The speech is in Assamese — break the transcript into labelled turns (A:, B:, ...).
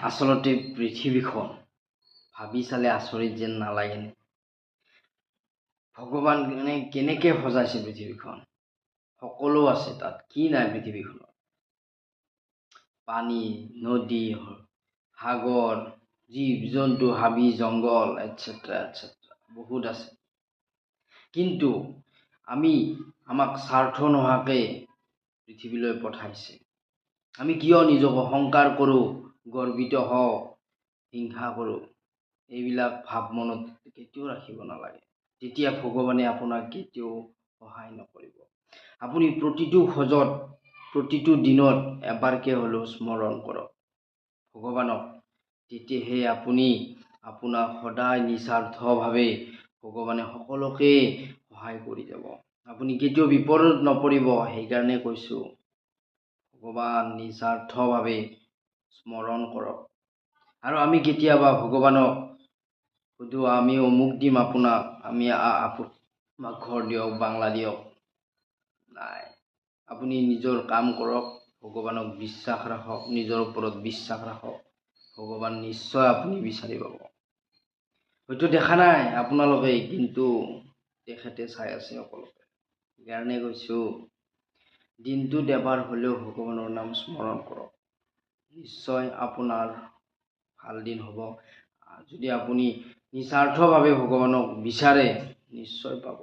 A: আচলতে পৃথিৱীখন ভাবি চালে আচৰিত যেন নালাগেনে? ভগৱানে কেনেকৈ সজাইছে পৃথিৱীখন? সকলো আছে তাত, কি নাই পৃথিৱীখনত? পানী, নদী, সাগৰ, জীৱ জন্তু, হাবি জংঘল এটচেট্ৰা এটচেট্ৰা বহুত আছে। কিন্তু আমাক স্বাৰ্থ নোহোৱাকৈ পৃথিৱীলৈ পঠাইছে। আমি কিয় নিজক অহংকাৰ কৰোঁ, গৰ্বিত হওঁ, হিংসা কৰোঁ? এইবিলাক ভাৱ মনত কেতিয়াও ৰাখিব নালাগে। তেতিয়া ভগৱানে আপোনাক কেতিয়াও সহায় নকৰিব। আপুনি প্ৰতিটো খোজত, প্ৰতিটো দিনত এবাৰকৈ হ'লেও স্মৰণ কৰক ভগৱানক। তেতিয়াহে আপোনাক সদায় নিস্বাৰ্থভাৱে ভগৱানে সকলোকে সহায় কৰি যাব। আপুনি কেতিয়াও বিপদত নপৰিব। সেইকাৰণে কৈছোঁ, ভগৱান নিস্বাৰ্থভাৱে স্মৰণ কৰক। আৰু আমি কেতিয়াবা ভগৱানক সুধো, আমি অমুক দিম আপোনাক, আমাক ঘৰ দিয়ক, বাংলা দিয়ক। নাই, আপুনি নিজৰ কাম কৰক, ভগৱানক বিশ্বাস ৰাখক, নিজৰ ওপৰত বিশ্বাস ৰাখক। ভগৱান নিশ্চয় আপুনি বিচাৰি পাব। হয়তো দেখা নাই আপোনালোকে, কিন্তু তেখেতে চাই আছে সকলোকে। সেইকাৰণে কৈছোঁ, দিনটোত এবাৰ হ'লেও ভগৱানৰ নাম স্মৰণ কৰক। নিশ্চয় আপোনাৰ ভাল দিন হ'ব। যদি আপুনি নিস্বাৰ্থভাৱে ভগৱানক বিচাৰে, নিশ্চয় পাব।